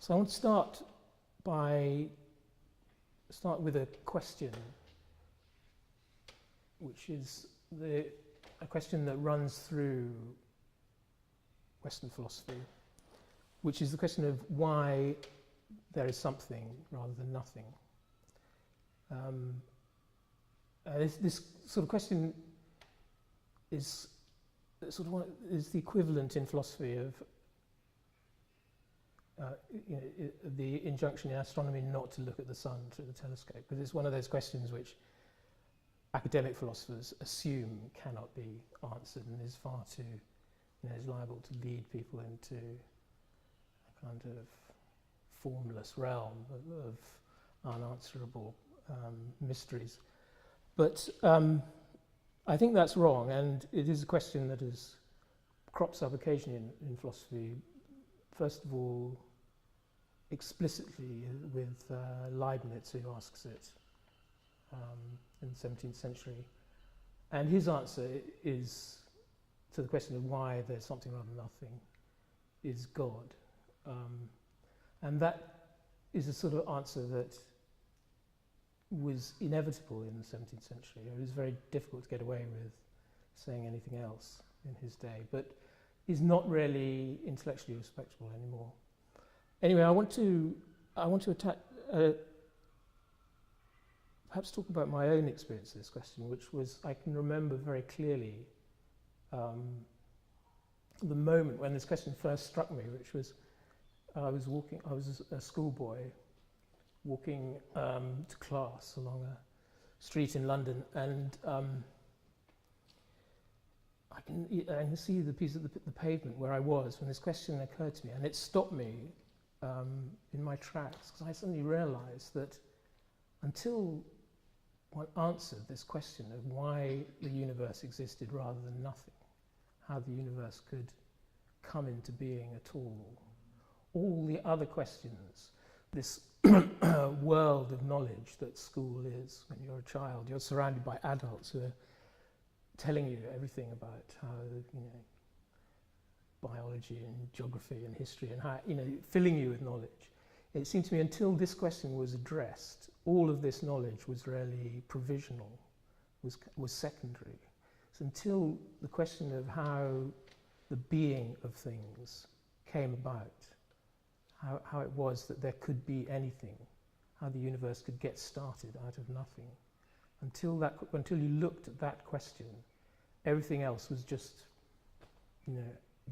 So I want to start with a question, which is a question that runs through Western philosophy, which is the question of why there is something rather than nothing. This sort of question is the equivalent in philosophy of the injunction in astronomy not to look at the sun through the telescope, because it's one of those questions which academic philosophers assume cannot be answered and is far too, is liable to lead people into a kind of formless realm of unanswerable mysteries. But I think that's wrong, and it is a question that crops up occasionally in philosophy. First of all, explicitly with Leibniz, who asks it in the 17th century. And his answer is, to the question of why there's something rather than nothing, is God. And that is a sort of answer that was inevitable in the 17th century. It was very difficult to get away with saying anything else in his day, but is not really intellectually respectable anymore. Anyway, I want to perhaps talk about my own experience of this question, which was, I can remember very clearly the moment when this question first struck me, which was I was a schoolboy walking to class along a street in London, and I can see the piece of the pavement where I was when this question occurred to me, and it stopped me in my tracks, because I suddenly realised that until one answered this question of why the universe existed rather than nothing, how the universe could come into being at all the other questions, this world of knowledge that school is when you're a child, you're surrounded by adults who are telling you everything about how, biology and geography and history and how, filling you with knowledge. It seemed to me until this question was addressed, all of this knowledge was really provisional, was secondary. So until the question of how the being of things came about, how it was that there could be anything, how the universe could get started out of nothing, until you looked at that question, everything else was just,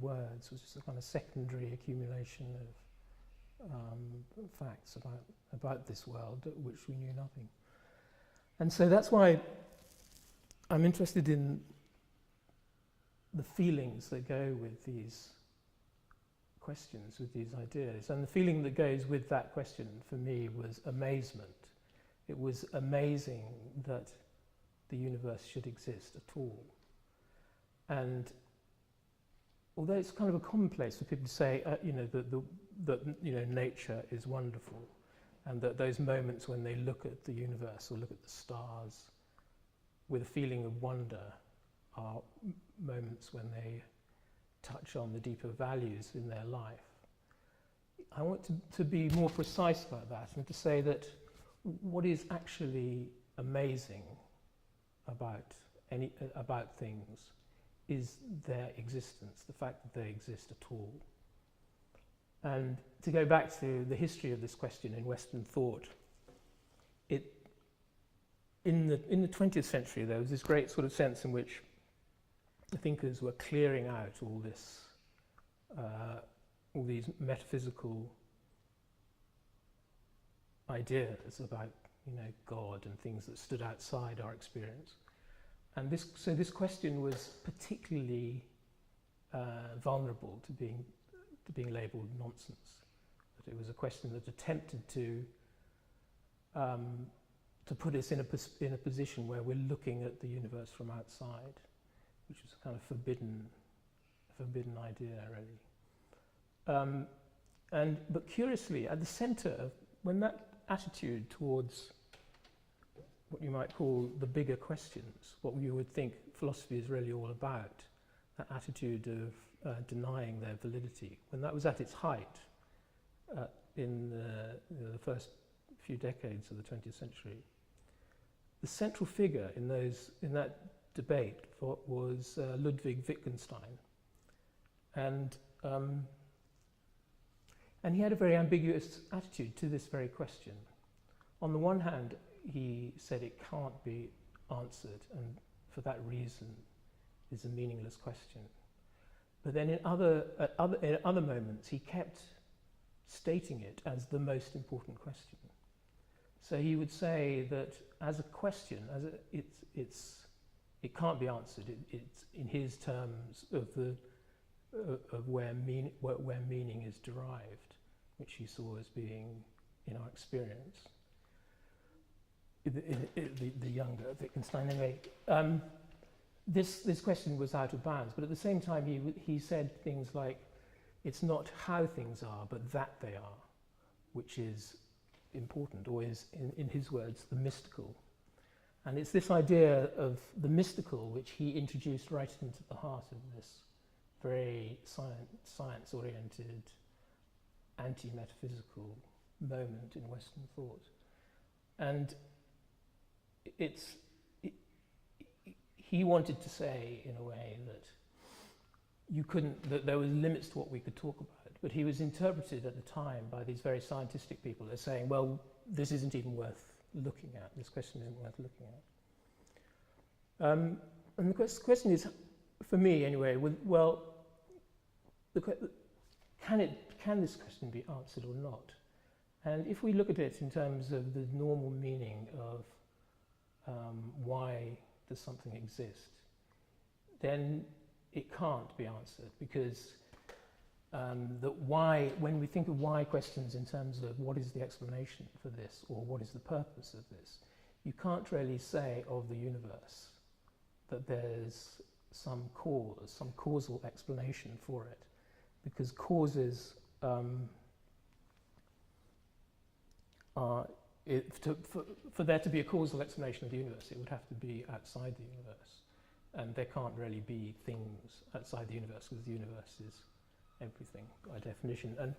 words, was just a kind of secondary accumulation of facts about this world, which we knew nothing. And so that's why I'm interested in the feelings that go with these questions, with these ideas. And the feeling that goes with that question for me was amazement. It was amazing that the universe should exist at all. And although it's kind of a commonplace for people to say, that nature is wonderful, and that those moments when they look at the universe or look at the stars with a feeling of wonder are moments when they touch on the deeper values in their life. I want to be more precise about that and to say that what is actually amazing about things is their existence, the fact that they exist at all. And to go back to the history of this question in Western thought, in the 20th century there was this great sort of sense in which the thinkers were clearing out all these metaphysical ideas about God and things that stood outside our experience. And this question was particularly vulnerable to being labelled nonsense. That it was a question that attempted to put us in a position where we're looking at the universe from outside, which was a kind of forbidden idea, really. But curiously, at the centre of when that attitude towards what you might call the bigger questions, what you would think philosophy is really all about, that attitude of denying their validity, when that was at its height, in the first few decades of the 20th century, the central figure in that debate was Ludwig Wittgenstein, and he had a very ambiguous attitude to this very question. On the one hand, he said it can't be answered, and for that reason is a meaningless question. But then in other moments, he kept stating it as the most important question. So he would say that as a question, it can't be answered. It's in his terms of where meaning is derived, which he saw as being in our experience. The younger Wittgenstein, anyway. This question was out of bounds, but at the same time he said things like, it's not how things are, but that they are, which is important, or is, in his words, the mystical. And it's this idea of the mystical which he introduced right into the heart of this very science-oriented, anti-metaphysical moment in Western thought. And he wanted to say, in a way, that there was limits to what we could talk about, but he was interpreted at the time by these very scientific people as saying, well, this isn't even worth looking at, this question isn't worth looking at. And the question is, for me anyway, can this question be answered or not? And if we look at it in terms of the normal meaning of why does something exist, then it can't be answered, because when we think of why questions in terms of what is the explanation for this or what is the purpose of this, you can't really say of the universe that there's some cause, some causal explanation for it, because causes for there to be a causal explanation of the universe, it would have to be outside the universe. And there can't really be things outside the universe, because the universe is everything by definition. And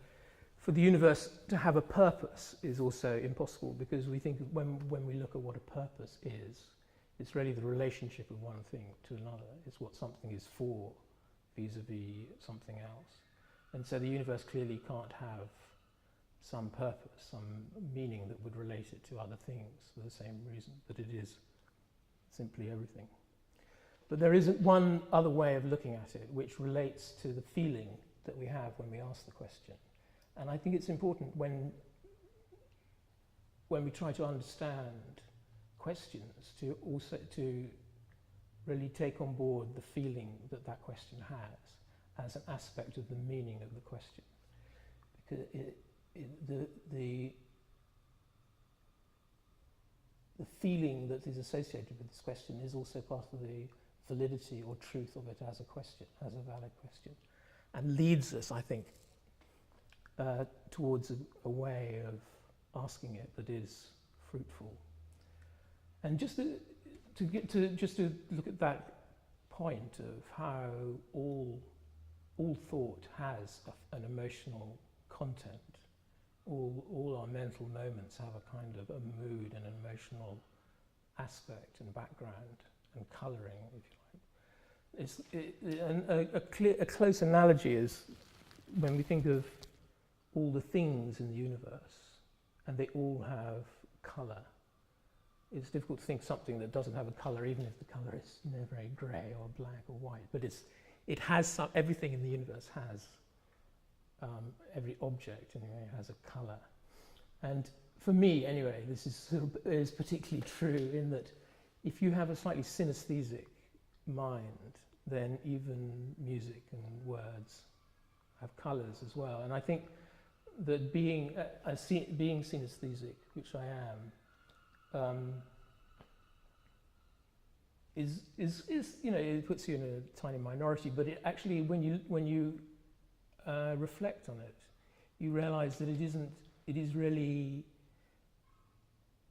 for the universe to have a purpose is also impossible, because we think when we look at what a purpose is, it's really the relationship of one thing to another. It's what something is for vis-a-vis something else. And so the universe clearly can't have some purpose, some meaning that would relate it to other things for the same reason that it is simply everything. But there is one other way of looking at it, which relates to the feeling that we have when we ask the question. And I think it's important when we try to understand questions to really take on board the feeling that that question has as an aspect of the meaning of the question. Because the feeling that is associated with this question is also part of the validity or truth of it as a question, as a valid question, and leads us, I think, towards a way of asking it that is fruitful. And just to look at that point of how all thought has an emotional content. All our mental moments have a kind of a mood and an emotional aspect and background and colouring, if you like. A close analogy is when we think of all the things in the universe, and they all have colour. It's difficult to think something that doesn't have a colour, even if the colour is very grey or black or white. But it has everything in the universe has. Every object anyway has a colour, and for me anyway, this is particularly true in that if you have a slightly synesthetic mind, then even music and words have colours as well. And I think that being synesthetic, which I am, is it puts you in a tiny minority. But it actually, when you reflect on it, you realise that it is really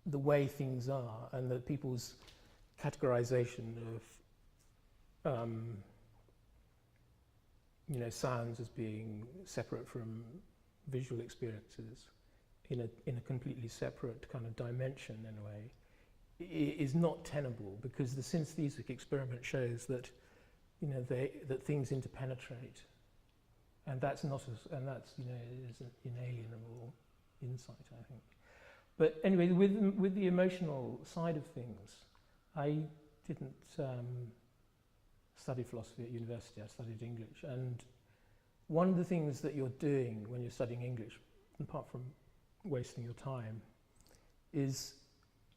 the way things are, and that people's categorisation of sounds as being separate from visual experiences in a completely separate kind of dimension in a way is not tenable, because the synesthetic experiment shows that that things interpenetrate, and that's is an inalienable insight, I think. But anyway, with the emotional side of things, I didn't study philosophy at university. I studied English, and one of the things that you're doing when you're studying English, apart from wasting your time, is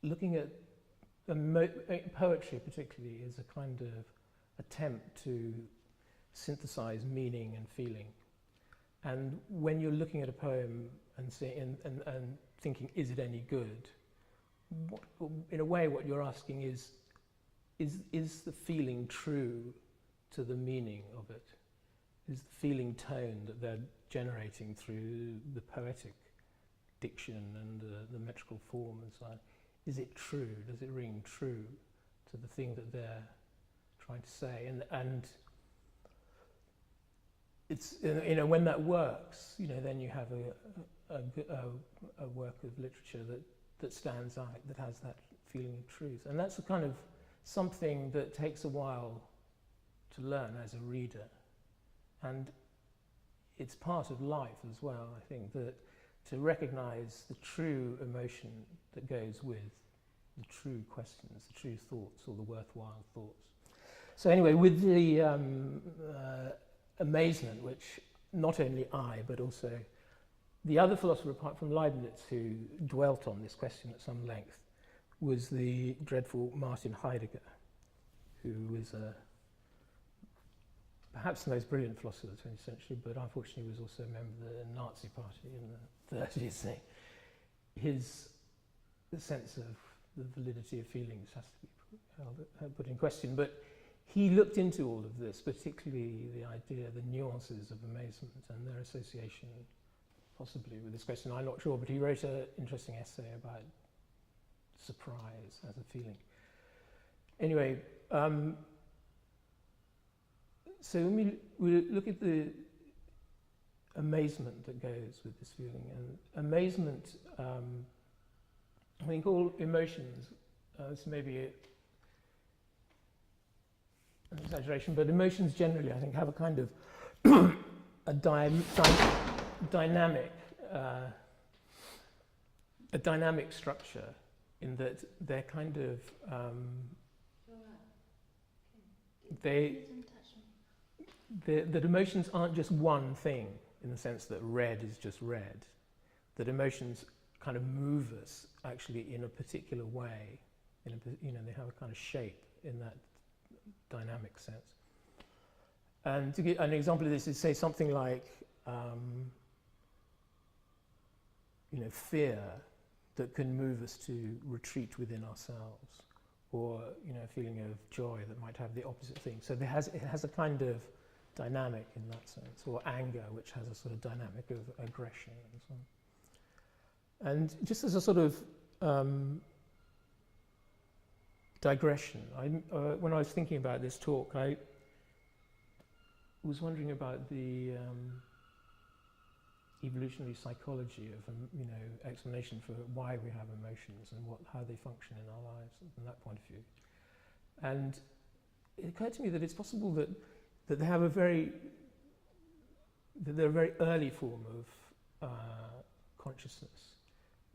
looking at poetry particularly as a kind of attempt to synthesize meaning and feeling. And when you're looking at a poem and thinking, is it any good? In a way, what you're asking is the feeling true to the meaning of it? Is the feeling tone that they're generating through the poetic diction and the metrical form and so on, is it true? Does it ring true to the thing that they're trying to say? And it's, when that works, then you have a work of literature that stands out, that has that feeling of truth. And that's a kind of something that takes a while to learn as a reader. And it's part of life as well, I think, that to recognize the true emotion that goes with the true questions, the true thoughts, or the worthwhile thoughts. So anyway, with the amazement, which not only I, but also the other philosopher apart from Leibniz who dwelt on this question at some length was the dreadful Martin Heidegger, who was perhaps the most brilliant philosopher of the 20th century, but unfortunately was also a member of the Nazi Party in the 30s. His sense of the validity of feelings has to be put in question. But he looked into all of this, particularly the idea, the nuances of amazement and their association possibly with this question. I'm not sure, but he wrote an interesting essay about surprise as a feeling. Anyway, so when we look at the amazement that goes with this feeling, and amazement, I think all emotions, this may be an exaggeration, but emotions generally, I think, have a kind of a dynamic structure, in that they're kind of that emotions aren't just one thing, in the sense that red is just red. That emotions kind of move us actually in a particular way. They have a kind of shape in that dynamic sense. And to give an example of this is, say, something like fear that can move us to retreat within ourselves, or a feeling of joy that might have the opposite thing. So it has a kind of dynamic in that sense, or anger, which has a sort of dynamic of aggression and so on. And just as a sort of digression, when I was thinking about this talk, I was wondering about the evolutionary psychology of explanation for why we have emotions and how they function in our lives from that point of view. And it occurred to me that it's possible that they have they're a very early form of consciousness,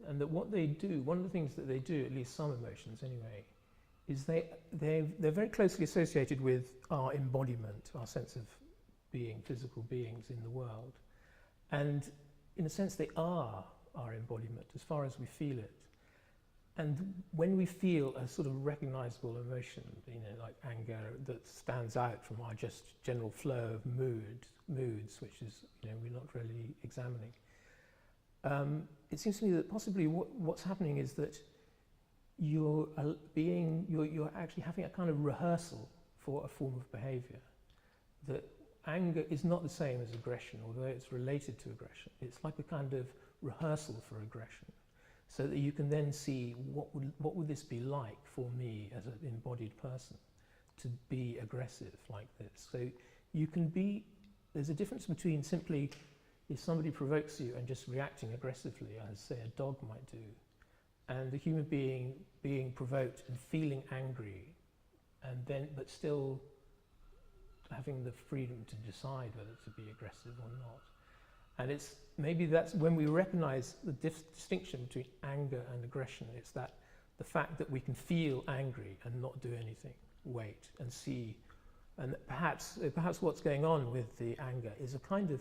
and that what they do, one of the things that they do, at least some emotions anyway, is they're very closely associated with our embodiment, our sense of being, physical beings in the world. And in a sense, they are our embodiment as far as we feel it. And when we feel a sort of recognizable emotion, like anger, that stands out from our just general flow of moods, which is, we're not really examining, it seems to me that possibly what's happening is that you're actually having a kind of rehearsal for a form of behavior. That anger is not the same as aggression, although it's related to aggression. It's like a kind of rehearsal for aggression, so that you can then see what would this be like for me as an embodied person to be aggressive like this. So you can be, there's a difference between simply is somebody provokes you and just reacting aggressively, as say a dog might do, and the human being being provoked and feeling angry, and then but still having the freedom to decide whether to be aggressive or not. And it's maybe that's when we recognize the distinction between anger and aggression. It's that the fact that we can feel angry and not do anything, wait and see, and perhaps what's going on with the anger is a kind of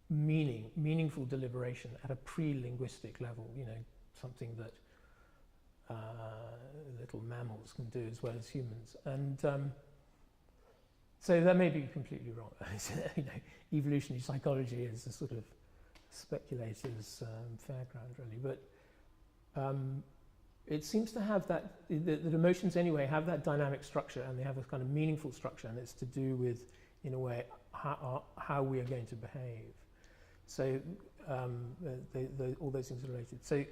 meaningful deliberation at a pre-linguistic level. You know, something that little mammals can do as well as humans, and so that may be completely wrong. You know, evolutionary psychology is a sort of speculator's fairground, really. But it seems to have that emotions anyway have that dynamic structure, and they have a kind of meaningful structure, and it's to do with, in a way, how we are going to behave. So all those things are related. So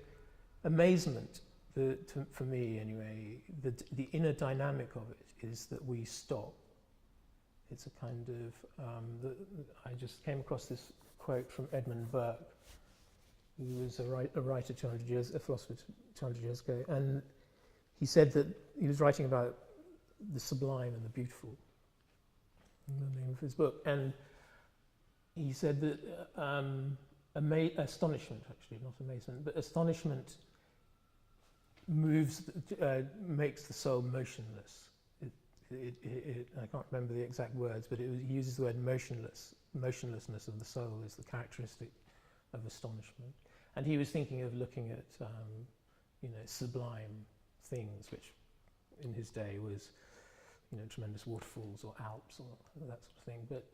amazement, for me anyway, the inner dynamic of it is that we stop. It's a kind of, I just came across this quote from Edmund Burke, who was a writer 200 years, a philosopher 200 years ago, and he said that he was writing about the sublime and the beautiful, in the name of his book, and he said that astonishment, actually, not amazement, but astonishment makes the soul motionless. I can't remember the exact words, but he uses the word motionlessness of the soul is the characteristic of astonishment. And he was thinking of looking at, sublime things, which in his day was, tremendous waterfalls or Alps or that sort of thing. But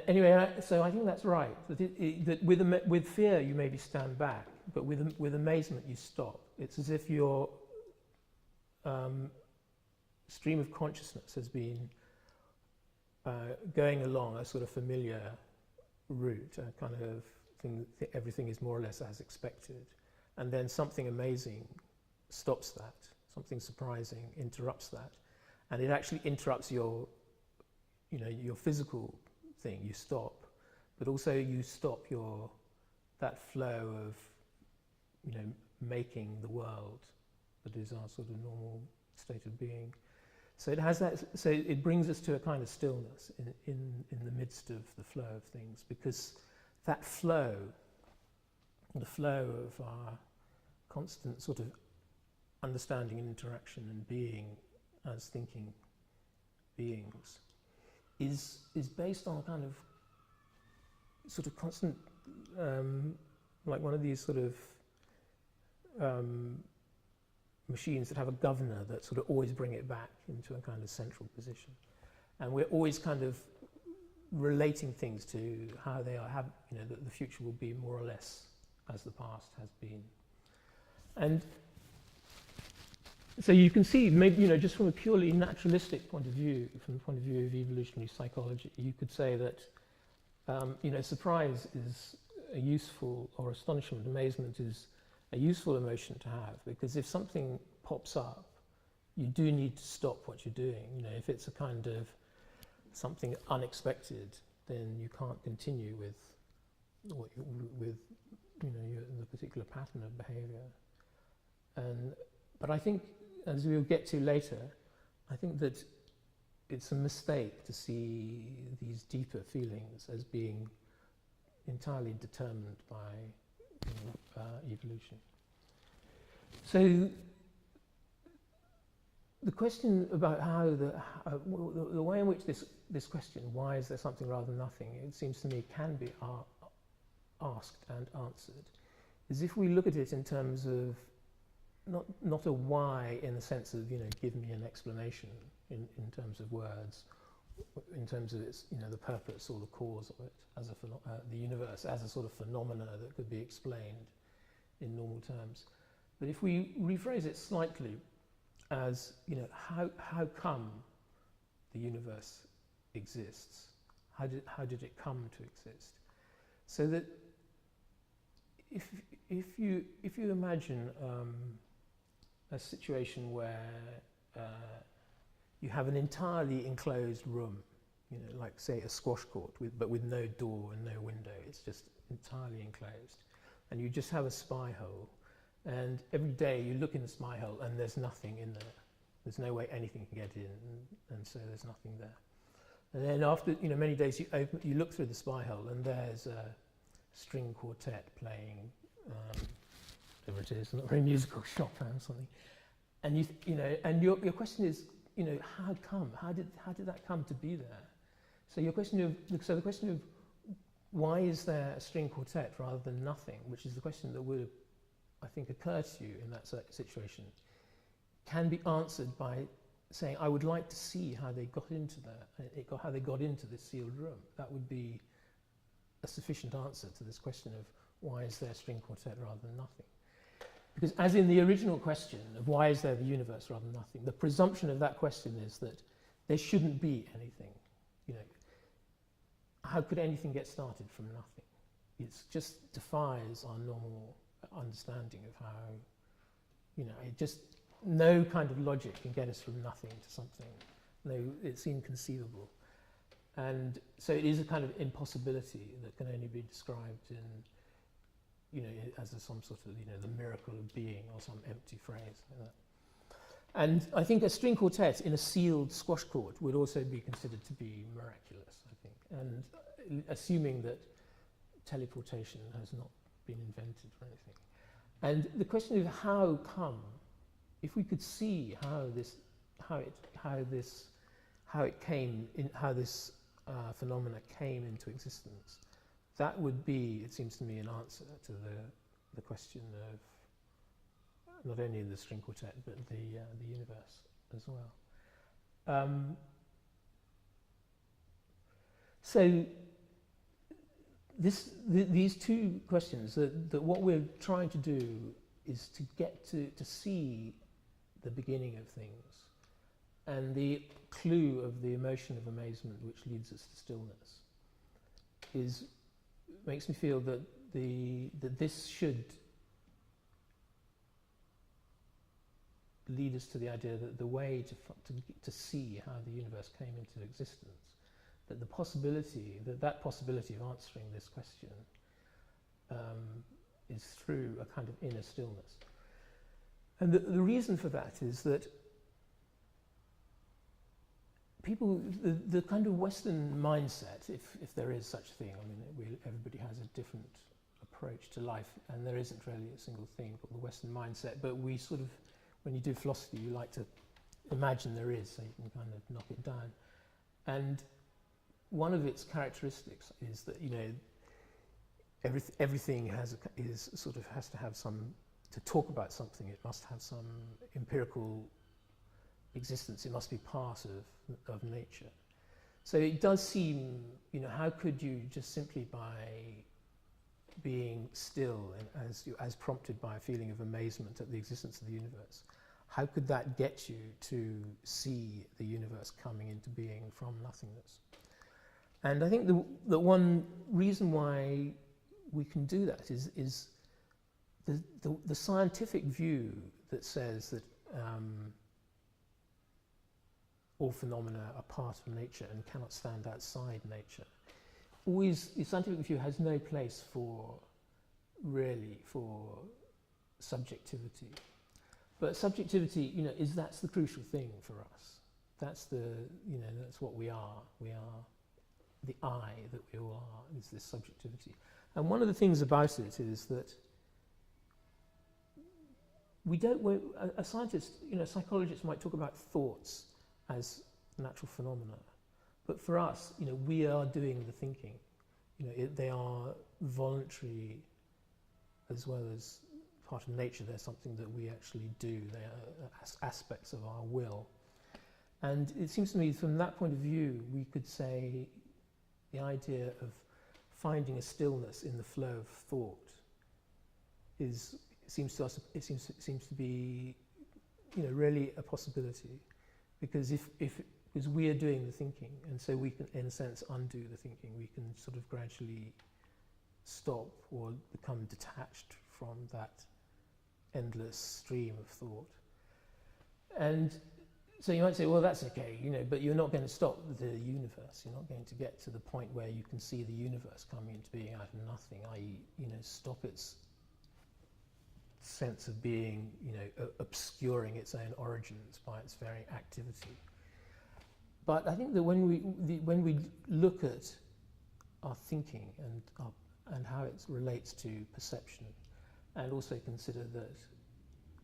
anyway, so I think that's right. That with fear you maybe stand back, but with amazement you stop. It's as if your stream of consciousness has been going along a sort of familiar route, a kind of thing that everything is more or less as expected, and then something amazing stops that, something surprising interrupts that, and it actually interrupts your physical thing. You stop, but also you stop that flow of making the world that is our sort of normal state of being. So it has that. So it brings us to a kind of stillness in the midst of the flow of things, because that flow, the flow of our constant sort of understanding and interaction and being as thinking beings, is based on a kind of sort of constant, like one of these sort of machines that have a governor that sort of always bring it back into a kind of central position. And we're always kind of relating things to how they are, that the future will be more or less as the past has been. And so you can see, maybe, just from a purely naturalistic point of view, from the point of view of evolutionary psychology, you could say that, surprise is a useful, or astonishment, amazement is a useful emotion to have, because if something pops up, you do need to stop what you're doing. If it's a kind of something unexpected, then you can't continue with the particular pattern of behaviour. But I think, as we'll get to later, I think that it's a mistake to see these deeper feelings as being entirely determined by evolution. So the question about how the way in which this question, why is there something rather than nothing, it seems to me can be asked and answered, is if we look at it in terms of not a why in the sense of give me an explanation in terms of words, in terms of its the purpose or the cause of it as the universe as a sort of phenomena that could be explained in normal terms. But if we rephrase it slightly as how come the universe exists? How did it come to exist? So that if you imagine a situation where you have an entirely enclosed room, like say a squash court, but with no door and no window. It's just entirely enclosed. And you just have a spy hole. And every day you look in the spy hole and there's nothing in there. There's no way anything can get in, and so there's nothing there. And then after many days, you look through the spy hole and there's a string quartet playing, whatever it is, not very musical, Chopin or something. And and your question is, how come? How did that come to be there? So the question of why is there a string quartet rather than nothing, which is the question that would, I think, occur to you in that situation, can be answered by saying, I would like to see how they got into that, how they got into this sealed room. That would be a sufficient answer to this question of why is there a string quartet rather than nothing. Because as in the original question of why is there the universe rather than nothing, the presumption of that question is that there shouldn't be anything. How could anything get started from nothing? It just defies our normal understanding of how, it just, no kind of logic can get us from nothing to something. No, it's inconceivable. And so it is a kind of impossibility that can only be described in, as some sort of, the miracle of being or some empty phrase like that. And I think a string quartet in a sealed squash court would also be considered to be miraculous, I think. And assuming that teleportation has not been invented or anything. And the question of how come, if we could see how this phenomena came into existence, that would be, it seems to me, an answer to the question of not only the string quartet but the universe as well. So these two questions, that what we're trying to do is to get to see the beginning of things, and the clue of the emotion of amazement which leads us to stillness makes me feel that this should lead us to the idea that the way to see how the universe came into existence, that the possibility, that possibility of answering this question is through a kind of inner stillness. And the reason for that is that people, the kind of Western mindset, if there is such a thing, I mean, everybody has a different approach to life, and there isn't really a single thing called the Western mindset, but we sort of, when you do philosophy, you like to imagine there is, so you can kind of knock it down. And one of its characteristics is that, everything has to have some, to talk about something, it must have some empirical existence, it must be part of nature. So it does seem, how could you just simply by being still, and as prompted by a feeling of amazement at the existence of the universe, how could that get you to see the universe coming into being from nothingness? And I think the one reason why we can do that is the scientific view that says that all phenomena are part of nature and cannot stand outside nature. Always, the scientific view has no place for subjectivity. But subjectivity, that's the crucial thing for us. That's that's what we are. We are the I that we all are, is this subjectivity. And one of the things about it is that a scientist, a psychologist might talk about thoughts as natural phenomena. But for us, we are doing the thinking. They are voluntary as well as part of nature. They're something that we actually do. They are aspects of our will. And it seems to me, from that point of view, we could say the idea of finding a stillness in the flow of thought seems to be, really a possibility. Because because we are doing the thinking, and so we can, in a sense, undo the thinking. We can sort of gradually stop or become detached from that endless stream of thought. And So you might say, well, that's okay, but you're not going to stop the universe. You're not going to get to the point where you can see the universe coming into being out of nothing, i.e., stop its sense of being, obscuring its own origins by its very activity. But I think that when we look at our thinking and how it relates to perception, and also consider that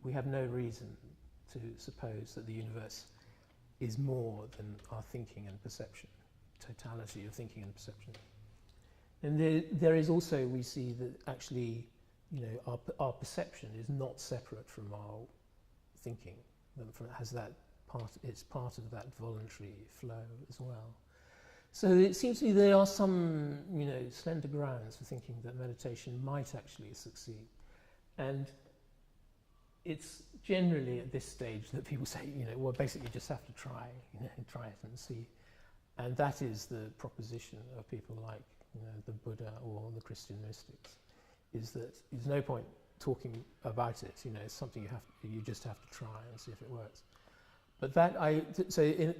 we have no reason to suppose that the universe is more than our thinking and perception, totality of thinking and perception. And there is also, we see that actually, our perception is not separate from our thinking. It has that part, it's part of that voluntary flow as well. So it seems to me there are some, slender grounds for thinking that meditation might actually succeed. And it's generally at this stage that people say, well, basically you just have to try, try it and see. And that is the proposition of people like, the Buddha or the Christian mystics, is that there's no point talking about it. It's something you just have to try and see if it works. But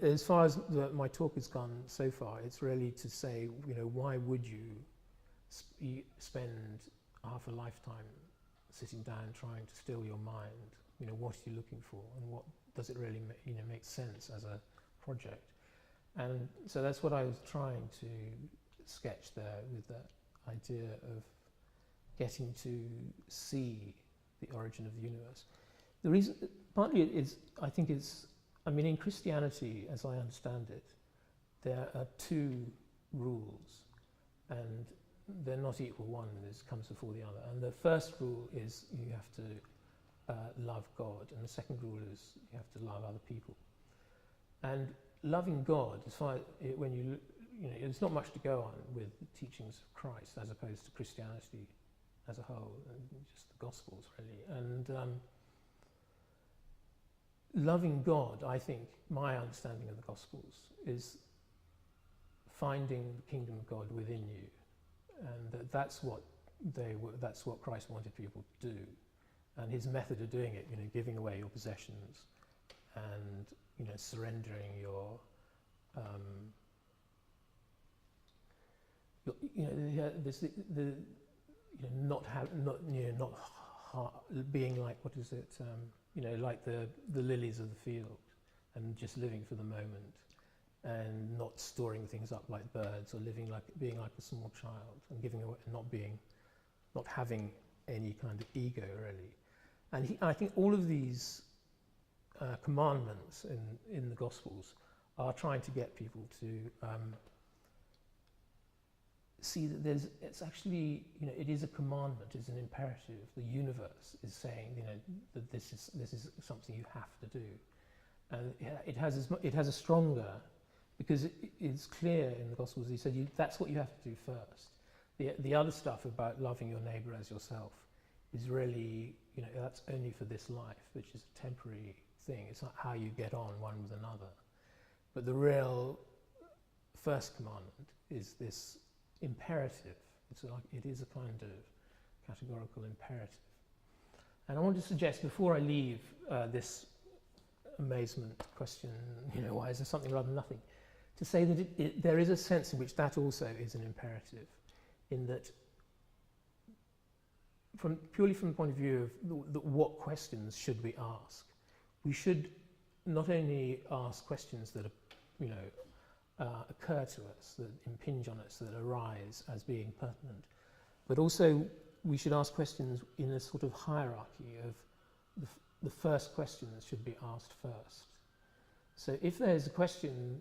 as far as my talk has gone so far, it's really to say, why would you spend half a lifetime sitting down trying to still your mind? What are you looking for, and what does it really make sense as a project? And so that's what I was trying to sketch there, with that idea of getting to see the origin of the universe. The reason, partly, in Christianity, as I understand it, there are two rules, and they're not equal. One comes before the other. And the first rule is you have to love God, and the second rule is you have to love other people. And loving God, as far as there's not much to go on with the teachings of Christ as opposed to Christianity as a whole, and just the Gospels really. And loving God, I think, my understanding of the Gospels is finding the kingdom of God within you, and that's what Christ wanted people to do. And his method of doing it, giving away your possessions, and surrendering your being like, what is it? Like the lilies of the field, and just living for the moment, and not storing things up like birds, or being like a small child, and giving away, and not having any kind of ego really. And I think all of these commandments in the Gospels are trying to get people to see that it's actually, it is a commandment, it's an imperative. The universe is saying, that this is something you have to do. And it has a stronger, because it's clear in the Gospels, he said, that's what you have to do first. The other stuff about loving your neighbour as yourself is really, that's only for this life, which is a temporary thing. It's not how you get on one with another. But the real first commandment is this imperative. It is a kind of categorical imperative. And I want to suggest, before I leave this amazement question, why is there something rather than nothing, to say that there is a sense in which that also is an imperative, in that purely from the point of view of what questions should we ask. We should not only ask questions that occur to us, that impinge on us, that arise as being pertinent, but also we should ask questions in a sort of hierarchy of the first question that should be asked first. So if there's a question,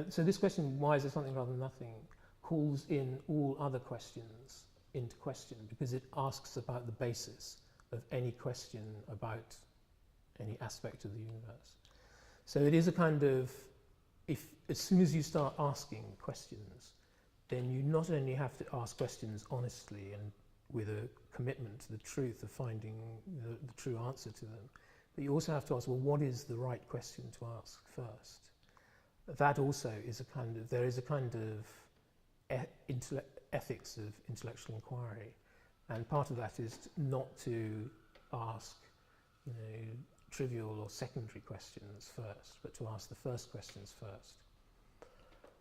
so this question, why is there something rather than nothing, calls in all other questions into question, because it asks about the basis of any question about any aspect of the universe. So it is a kind of, as soon as you start asking questions, then you not only have to ask questions honestly and with a commitment to the truth of finding the true answer to them, but you also have to ask, well, what is the right question to ask first? That also is there is a kind of ethics of intellectual inquiry, and part of that is not to ask, trivial or secondary questions first, but to ask the first questions first.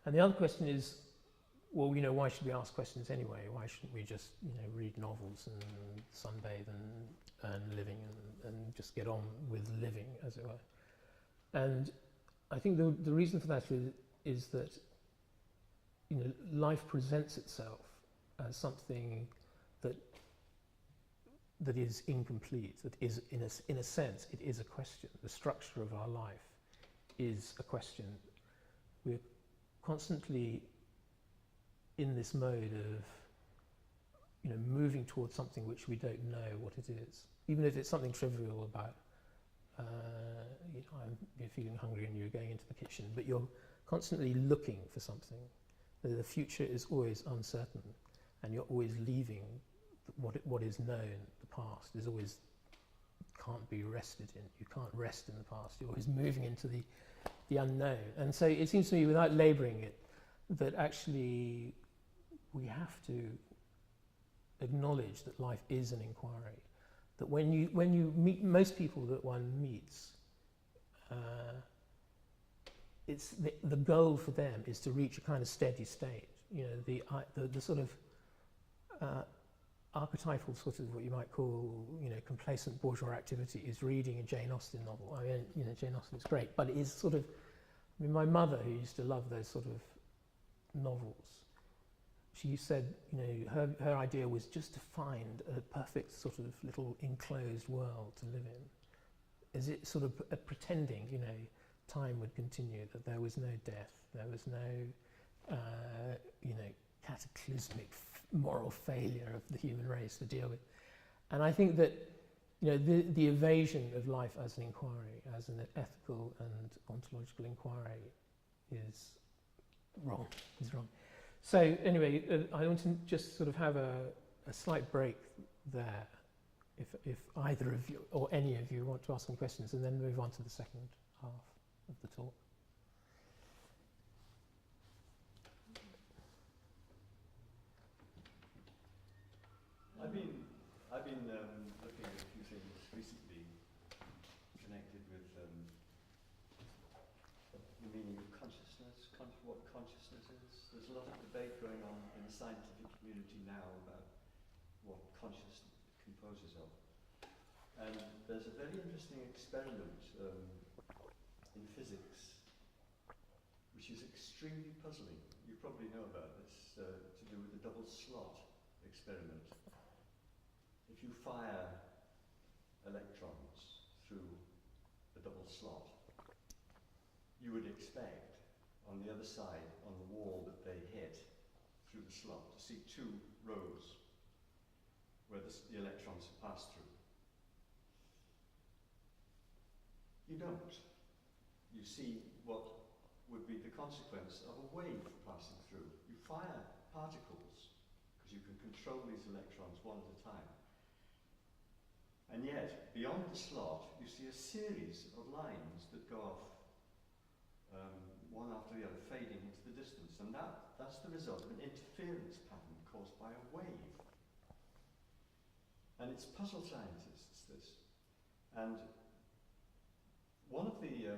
And the other question is, well, why should we ask questions anyway? Why shouldn't we just, read novels and sunbathe and earn a living and just get on with living, as it were? And I think the reason for that is that, life presents itself as something that is incomplete, that is, in a sense, it is a question. The structure of our life is a question. We're constantly in this mode of, moving towards something which we don't know what it is. Even if it's something trivial about, you're feeling hungry and you're going into the kitchen, but you're constantly looking for something. The future is always uncertain, and you're always leaving what is known. The past is always, can't be rested in. You can't rest in the past. You're always moving into the unknown. And so it seems to me, without labouring it, that actually we have to acknowledge that life is an inquiry. That when you meet most people that one meets, it's the goal for them is to reach a kind of steady state. The sort of archetypal sort of what you might call, complacent bourgeois activity is reading a Jane Austen novel. I mean, Jane Austen is great, but it is sort of, my mother, who used to love those sort of novels, she said, her idea was just to find a perfect sort of little enclosed world to live in. Is it sort of pretending, time would continue, that there was no death, there was no, cataclysmic moral failure of the human race to deal with. And I think that, the evasion of life as an inquiry, as an ethical and ontological inquiry, is wrong. So anyway, I want to just sort of have a slight break there, if either of you or any of you want to ask some questions, and then move on to the second half of the talk. I've been looking at a few things recently connected with the meaning of consciousness, what consciousness is. There's a lot of debate going on in the scientific community now about what consciousness composes of. And there's a very interesting experiment in physics which is extremely puzzling. You probably know about this, to do with the double slot experiment. If you fire electrons through a double slot, you would expect on the other side, on the wall that they hit through the slot, to see two rows where the electrons have passed through. You don't. You see what would be the consequence of a wave passing through. You fire particles, because you can control these electrons one at a time. And yet, beyond the slot, you see a series of lines that go off, one after the other, fading into the distance. And that's the result of an interference pattern caused by a wave. And it's puzzled scientists, this. And one of the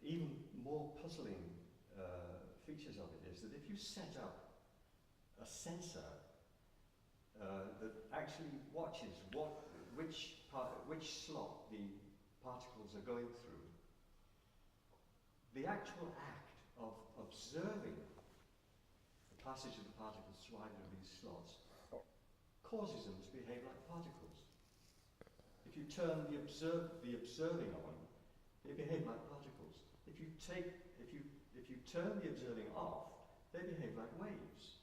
even more puzzling features of it is that if you set up a sensor that actually watches which slot the particles are going through, the actual act of observing the passage of the particles through either of these slots causes them to behave like particles. If you turn the observing on, they behave like particles. If you turn the observing off, they behave like waves.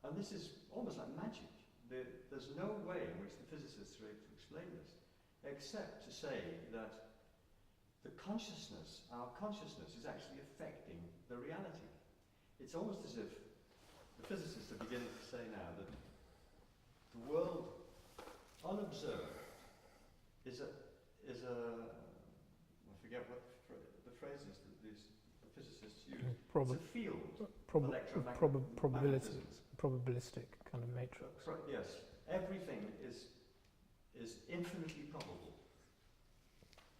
And this is almost like magic. There's no way in which the physicists are able to explain this, except to say that the consciousness, our consciousness, is actually affecting the reality. It's almost as if the physicists are beginning to say now that the world, unobserved, is a I forget what the phrase is that the physicists use. It's a field of electromagnetic probabilistic kind of matrix. Yes, everything is infinitely probable.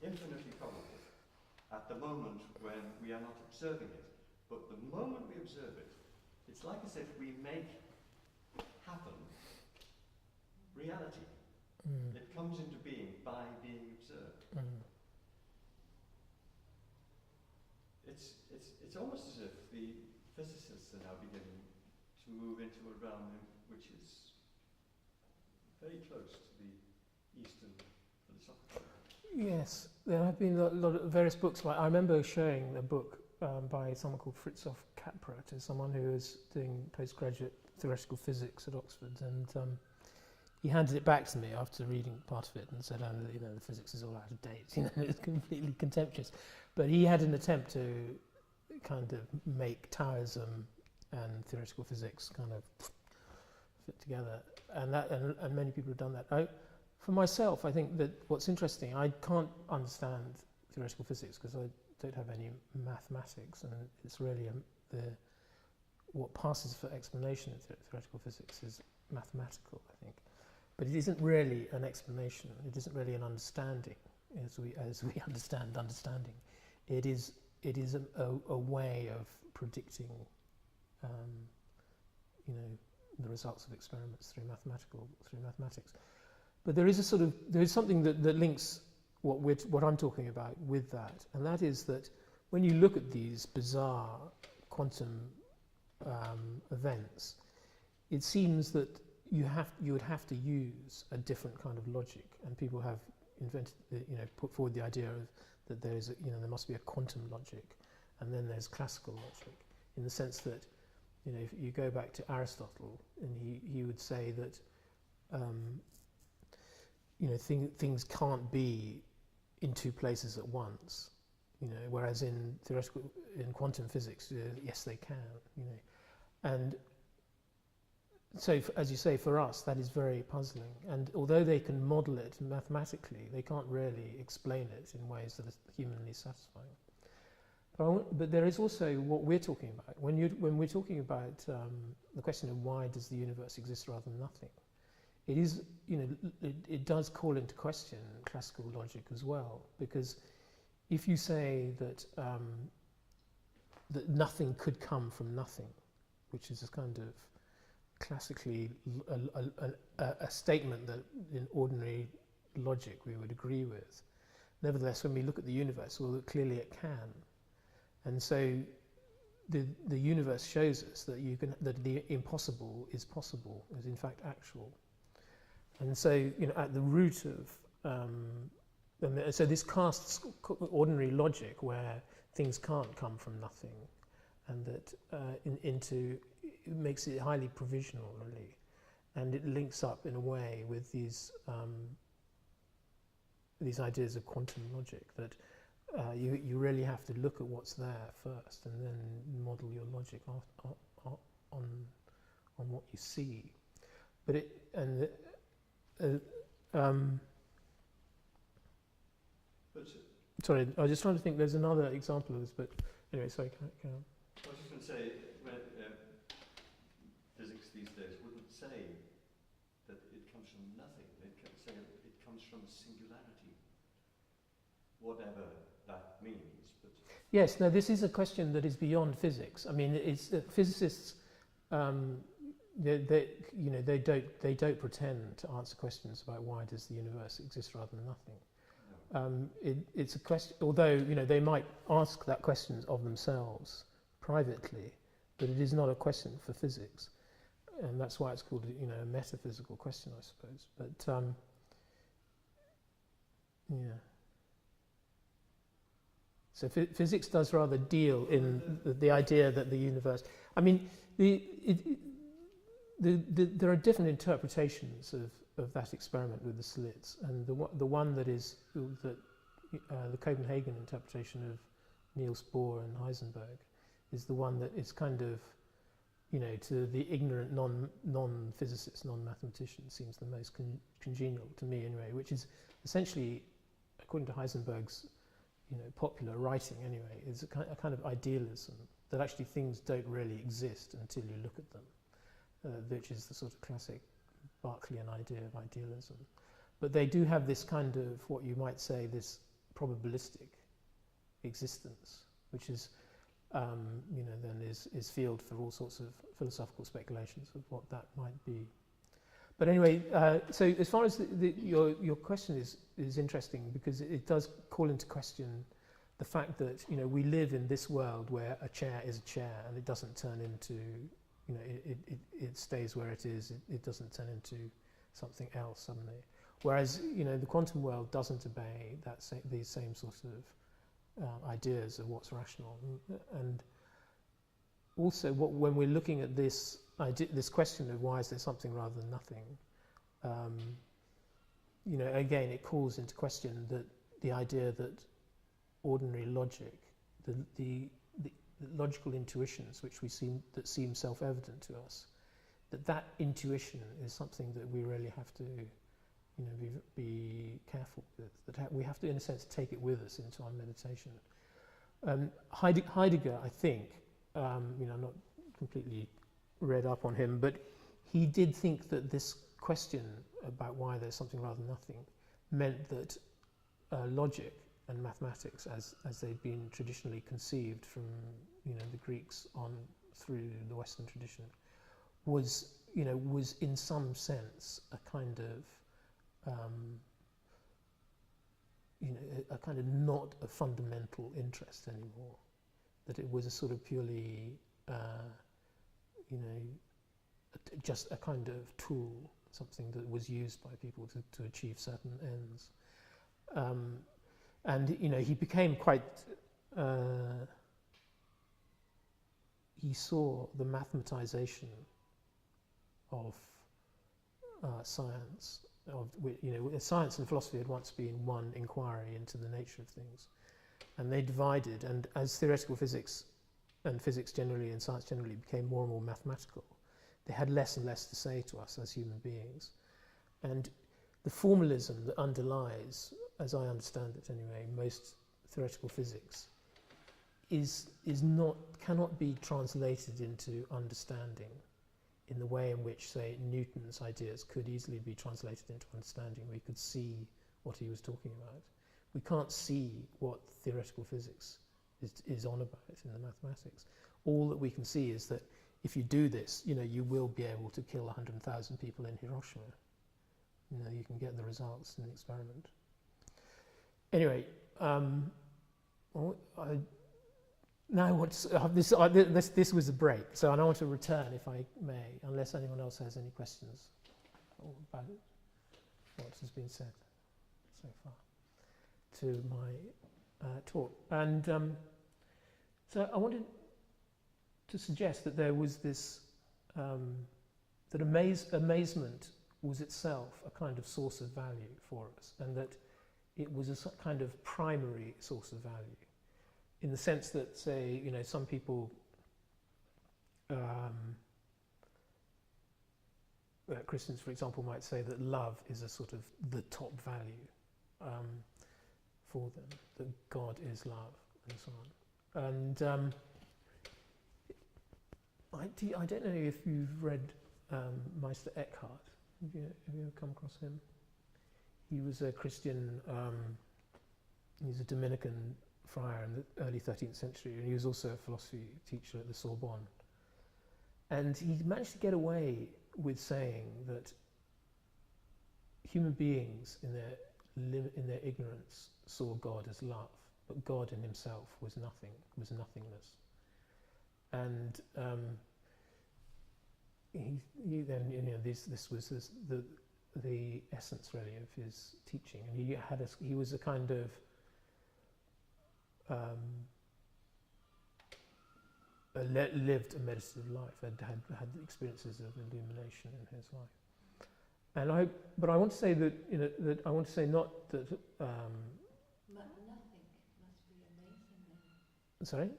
infinitely probable at the moment when we are not observing it. But the moment we observe it, it's like as if we make happen reality. It comes into being by being observed. It's almost as if the physicists are now beginning to move into a realm which is very close to the Eastern philosophical. Yes, there have been a lot of various books. Like I remember showing a book by someone called Fritjof Capra to someone who was doing postgraduate theoretical physics at Oxford, and he handed it back to me after reading part of it and said, "Oh, you know, the physics is all out of date." You know, it's completely contemptuous. But he had an attempt to kind of make Taoism and theoretical physics kind of fit together, and many people have done that. For myself, I think that what's interesting, I can't understand theoretical physics because I don't have any mathematics, and it's really what passes for explanation in theoretical physics is mathematical, I think. But it isn't really an explanation. It isn't really an understanding, as we understand understanding. It is a way of predicting, you know, the results of experiments through mathematics. But there is something that links what I'm talking about with that, and that is that when you look at these bizarre quantum events, it seems that you would have to use a different kind of logic, and people have invented, put forward the idea of that there must be a quantum logic, and then there's classical logic, in the sense that, you know, if you go back to Aristotle, and he would say that, things can't be in two places at once, you know, whereas in quantum physics, yes, they can, you know, and so, as you say, for us, that is very puzzling. And although they can model it mathematically, they can't really explain it in ways that are humanly satisfying. But there is also what we're talking about. When we're talking about the question of why does the universe exist rather than nothing, it is, it does call into question classical logic as well. Because if you say that that nothing could come from nothing, which is a kind of classically a statement that in ordinary logic we would agree with. Nevertheless, when we look at the universe, well, clearly it can. And so the universe shows us that the impossible is possible, is in fact actual. And so, at the root of so this casts ordinary logic, where things can't come from nothing, and that it makes it highly provisional, really, and it links up in a way with these ideas of quantum logic, that you really have to look at what's there first, and then model your logic on what you see. But sorry, I was just trying to think. There's another example of this, but anyway, sorry. Can I? I was just going to say, physics these days wouldn't say that it comes from nothing. It can say it comes from singularity, whatever that means. But yes, no, this is a question that is beyond physics. I mean, it's physicists. They don't pretend to answer questions about why does the universe exist rather than nothing. No. It's a question. Although they might ask that question of themselves privately, but it is not a question for physics, and that's why it's called a metaphysical question, I suppose. But yeah. So physics does rather deal in the idea that the universe. I mean, there are different interpretations of that experiment with the slits, and the one that is the Copenhagen interpretation of Niels Bohr and Heisenberg is the one that is kind of, to the ignorant non-physicist, non-mathematician, seems the most congenial to me anyway, which is essentially, according to Heisenberg's popular writing anyway, is a kind of idealism, that actually things don't really exist until you look at them, which is the sort of classic Berkeleyan idea of idealism. But they do have this kind of, what you might say, this probabilistic existence, which is, then is field for all sorts of philosophical speculations of what that might be. But anyway, so as far as your question is interesting, because it does call into question the fact that we live in this world where a chair is a chair and it doesn't turn into, it stays where it is. It doesn't turn into something else suddenly. Whereas the quantum world doesn't obey these same sorts of ideas of what's rational. And also, when we're looking at this question of why is there something rather than nothing, again, it calls into question that the idea that ordinary logic, the logical intuitions which that seem self-evident to us, that intuition is something that we really have to be careful with. That we have to, in a sense, take it with us into our meditation. Heidegger, I think, I'm not completely read up on him, but he did think that this question about why there's something rather than nothing meant that logic and mathematics, as they've been traditionally conceived from the Greeks on through the Western tradition, was in some sense a kind of a kind of not a fundamental interest anymore. That it was a sort of purely just a kind of tool, something that was used by people to achieve certain ends. And he became quite. He saw the mathematization of science. Science and philosophy had once been one inquiry into the nature of things, and they divided. And as theoretical physics and physics generally and science generally became more and more mathematical, they had less and less to say to us as human beings. And the formalism that underlies, as I understand it anyway, most theoretical physics cannot be translated into understanding in the way in which, say, Newton's ideas could easily be translated into understanding. We could see what he was talking about. We can't see what theoretical physics is on about in the mathematics. All that we can see is that if you do this, you will be able to kill 100,000 people in Hiroshima. You can get the results in the experiment. Anyway, now I want to, this was a break, so I want to return, if I may, unless anyone else has any questions about what has been said so far, to my talk. And so I wanted to suggest that there was this, that amazement was itself a kind of source of value for us, and that it was a kind of primary source of value, in the sense that, say, some people, Christians, for example, might say that love is a sort of the top value for them, that God is love, and so on. And I don't know if you've read Meister Eckhart. Have you ever come across him? He was a Christian, he's a Dominican friar in the early 13th century, and he was also a philosophy teacher at the Sorbonne. And he managed to get away with saying that human beings in their ignorance saw God as love, but God in himself was nothing, was nothingness. And he then, this was the essence really of his teaching, and he was a kind of lived a meditative life, had experiences of illumination in his life. And but I want to say that that I want to say not that. Nothing must be amazing then. Sorry.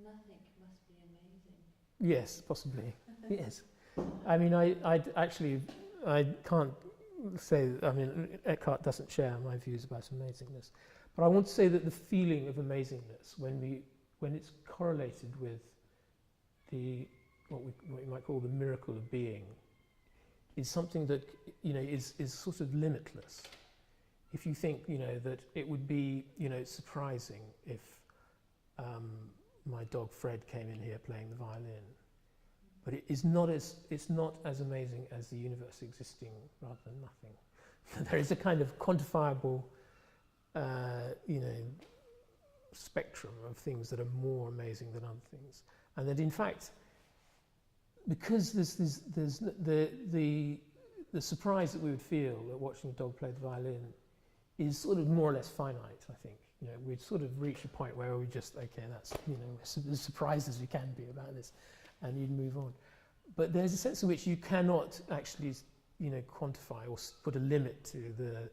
Nothing must be amazing. Yes, possibly. Yes. I mean, I can't say. I mean, Eckhart doesn't share my views about amazingness, but I want to say that the feeling of amazingness, when it's correlated with what we might call the miracle of being, is something that is sort of limitless. if you think, that it would be, surprising if my dog Fred came in here playing the violin, but it's not as amazing as the universe existing rather than nothing. There is a kind of quantifiable, spectrum of things that are more amazing than other things, and that in fact, because there's the surprise that we would feel at watching a dog play the violin is sort of more or less finite. I think we'd sort of reach a point where we just that's we're as surprised as we can be about this, and you'd move on. But there's a sense in which you cannot actually quantify or put a limit to the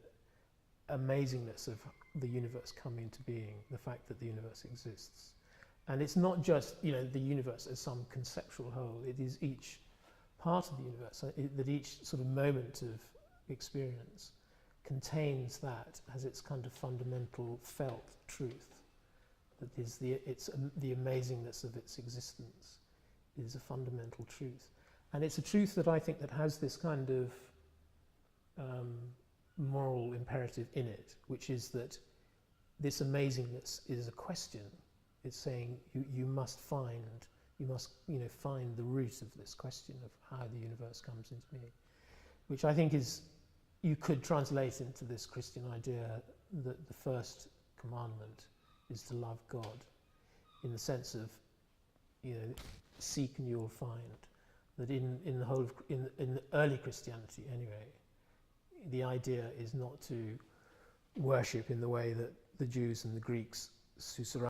amazingness of the universe coming into being, the fact that the universe exists. And it's not just the universe as some conceptual whole, it is each part of the universe, that each sort of moment of experience contains that as its kind of fundamental felt truth, that is the amazingness of its existence is a fundamental truth. And it's a truth that I think that has this kind of moral imperative in it, which is that this amazingness is a question. It's saying you must find the root of this question of how the universe comes into being, which I think is, you could translate into this Christian idea that the first commandment is to love God, in the sense of seek and you will find. That in the early Christianity anyway, the idea is not to worship in the way that the Jews and the Greeks who surround